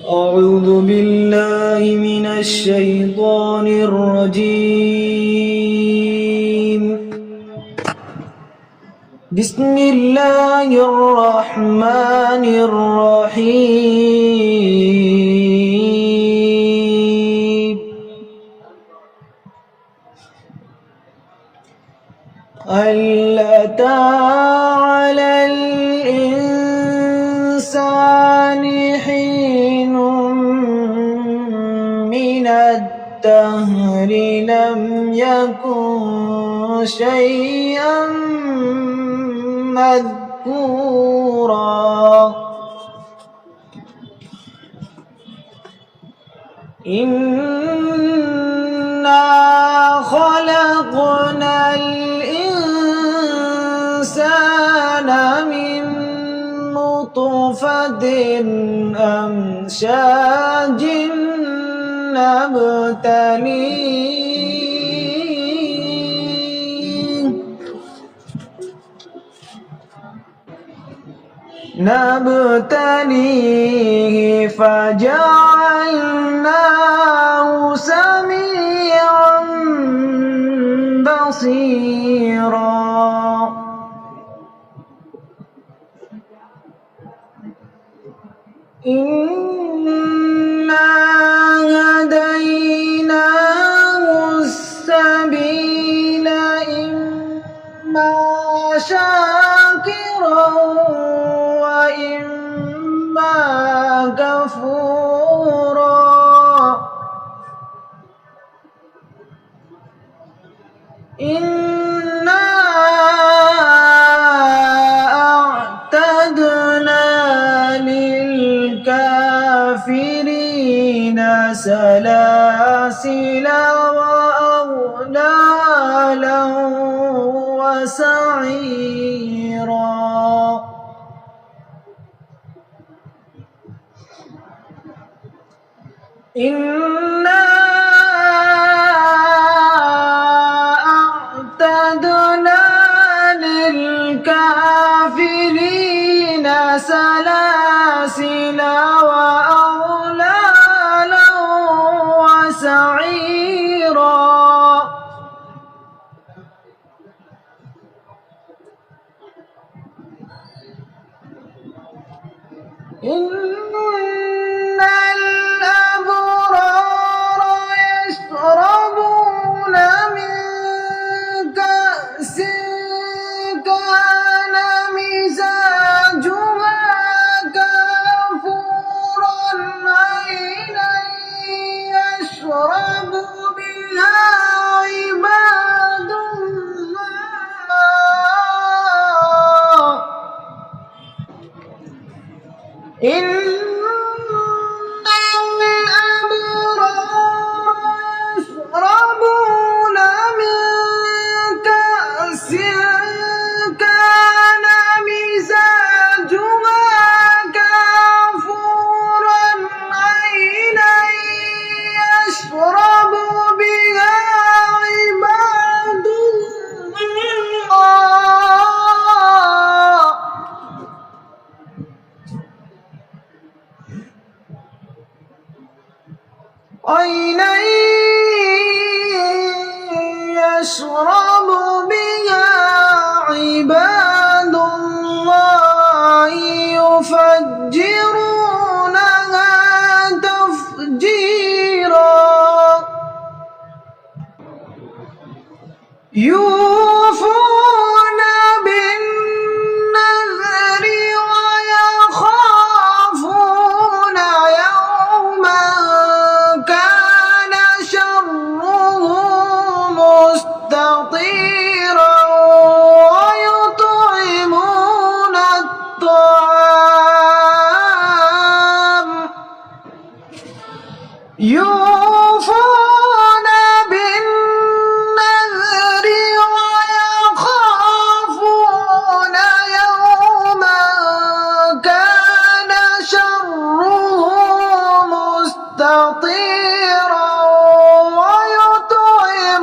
أعوذ بالله من الشيطان الرجيم. بسم الله الرحمن الرحيم. هل أتى على الإنسان حين من الدهر لم يكن شيئا مذكورا. إنا خلقنا الإنسان من نطفة أمشاج نبتليه فجعلناه سميعا بصيرا. إنا هديناه السبيل إما شاكرا وإما كفورا. إنا أعتدنا للكافرين سلاسل وأغلالا وسعيرا. إنا أعتدنا للكافرين سلاسل وأغلالا وسعيرا. إن الأبرار يشربون من كأس كان مزاجها كافورا عينا يشرب بها عباد الله. إن الأبرار يشربون من كأس كان مزاجها كافورا عينا يشرب بها عباد الله. عينا يشرب بها عباد الله يفجرونها تفجيرا. يوفون بالنذر ويخافون يوما كان شره مستطيرا. ويطعمون الطعام يوفون بالنذر ويخافون يوما كان شره مستطيرا. ويطعمون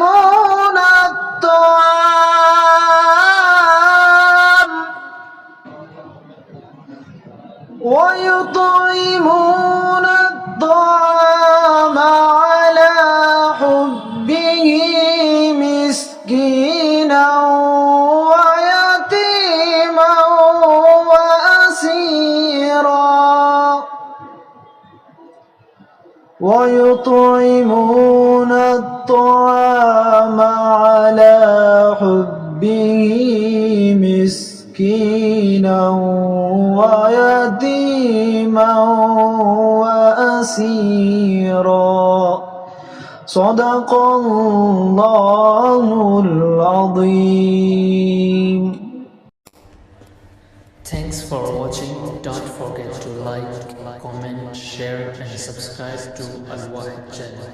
الطعام ويطعمون ويطعمون الطعام على حبه مسكينا ويتيما وأسيرا صدق الله العظيم. Thanks for watching. Don't forget to like, comment, share and subscribe to Al Wahid channel.